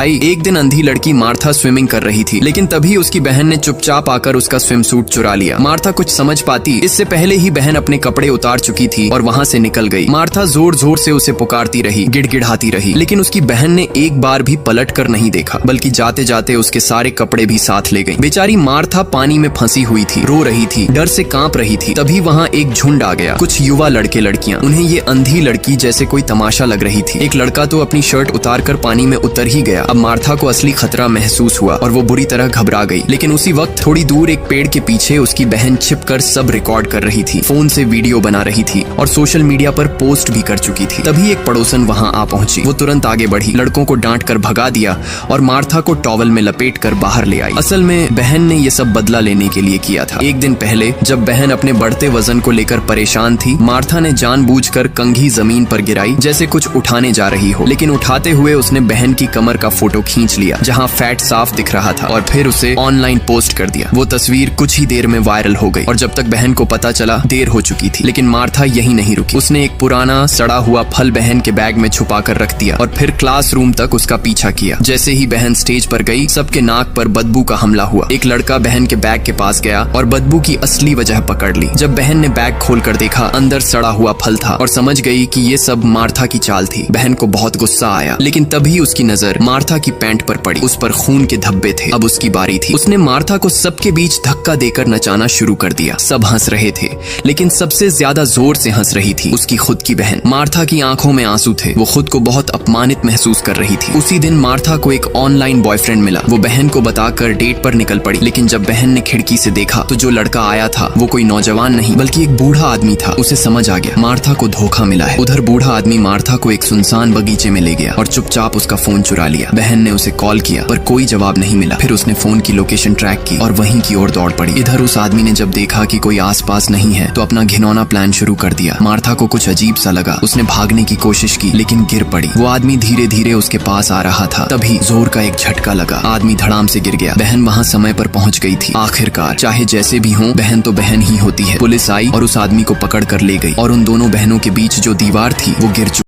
भाई, एक दिन अंधी लड़की मार्था स्विमिंग कर रही थी, लेकिन तभी उसकी बहन ने चुपचाप आकर उसका स्विम सूट चुरा लिया। मार्था कुछ समझ पाती इससे पहले ही बहन अपने कपड़े उतार चुकी थी और वहाँ से निकल गई। मार्था जोर जोर से उसे पुकारती रही, गिड़गिड़ाती रही, लेकिन उसकी बहन ने एक बार भी पलट कर नहीं देखा, बल्कि जाते जाते उसके सारे कपड़े भी साथ ले गई। बेचारी मार्था पानी में फंसी हुई थी, रो रही थी, डर से कांप रही थी। तभी वहाँ एक झुंड आ गया, कुछ युवा लड़के लड़कियां। उन्हें ये अंधी लड़की जैसे कोई तमाशा लग रही थी। एक लड़का तो अपनी शर्ट उतार कर पानी में उतर ही गया। अब मार्था को असली खतरा महसूस हुआ और वो बुरी तरह घबरा गई। लेकिन उसी वक्त थोड़ी दूर एक पेड़ के पीछे उसकी बहन छिपकर सब रिकॉर्ड कर रही थी, फोन से वीडियो बना रही थी और सोशल मीडिया पर पोस्ट भी कर चुकी थी। तभी एक पड़ोसन वहाँ आ पहुंची। वो तुरंत आगे बढ़ी, लड़कों को डांट कर भगा दिया और मार्था को टॉवल में लपेट कर बाहर ले आई। असल में बहन ने ये सब बदला लेने के लिए किया था। एक दिन पहले जब बहन अपने बढ़ते वजन को लेकर परेशान थी, मार्था ने जानबूझकर कंघी जमीन पर गिराई जैसे कुछ उठाने जा रही हो, लेकिन उठाते हुए उसने बहन की कमर का फोटो खींच लिया जहां फैट साफ दिख रहा था और फिर उसे ऑनलाइन पोस्ट कर दिया। वो तस्वीर कुछ ही देर में वायरल हो गई और जब तक बहन को पता चला देर हो चुकी थी। लेकिन मार्था यही नहीं रुकी। उसने एक पुराना सड़ा हुआ फल बहन के बैग में छुपा कर रख दिया और फिर क्लासरूम तक उसका पीछा किया। जैसे ही बहन स्टेज पर गई, सबके नाक पर बदबू का हमला हुआ। एक लड़का बहन के बैग के पास गया और बदबू की असली वजह पकड़ ली। जब बहन ने बैग खोलकर देखा, अंदर सड़ा हुआ फल था और समझ गई कि ये सब मार्था की चाल थी। बहन को बहुत गुस्सा आया, लेकिन तभी उसकी नजर मार्था की पैंट पर पड़ी। उस पर खून के धब्बे थे। अब उसकी बारी थी। उसने मार्था को सबके बीच धक्का देकर नचाना शुरू कर दिया। सब हंस रहे थे, लेकिन सबसे ज्यादा जोर से हंस रही थी उसकी खुद की बहन। मार्था की आंखों में आंसू थे। वो खुद को बहुत अपमानित महसूस कर रही थी। उसी दिन मार्था को एक ऑनलाइन बॉयफ्रेंड मिला। वो बहन को बताकर डेट पर निकल पड़ी, लेकिन जब बहन ने खिड़की से देखा तो जो लड़का आया था वो कोई नौजवान नहीं बल्कि एक बूढ़ा आदमी था। उसे समझ आ गया मार्था को धोखा मिला है। उधर बूढ़ा आदमी मार्था को एक सुनसान बगीचे में ले गया और चुपचाप उसका फोन चुरा लिया। बहन ने उसे कॉल किया पर कोई जवाब नहीं मिला। फिर उसने फोन की लोकेशन ट्रैक की और वहीं की ओर दौड़ पड़ी। इधर उस आदमी ने जब देखा कि कोई आसपास नहीं है तो अपना घिनौना प्लान शुरू कर दिया। मार्था को कुछ अजीब सा लगा। उसने भागने की कोशिश की लेकिन गिर पड़ी। वो आदमी धीरे धीरे उसके पास आ रहा था। तभी जोर का एक झटका लगा, आदमी धड़ाम से गिर गया। बहन वहाँ समय पर पहुंच गई थी। आखिरकार चाहे जैसे भी हो, बहन तो बहन ही होती है। पुलिस आई और उस आदमी को पकड़ कर ले गई और उन दोनों बहनों के बीच जो दीवार थी वो गिर चुकी।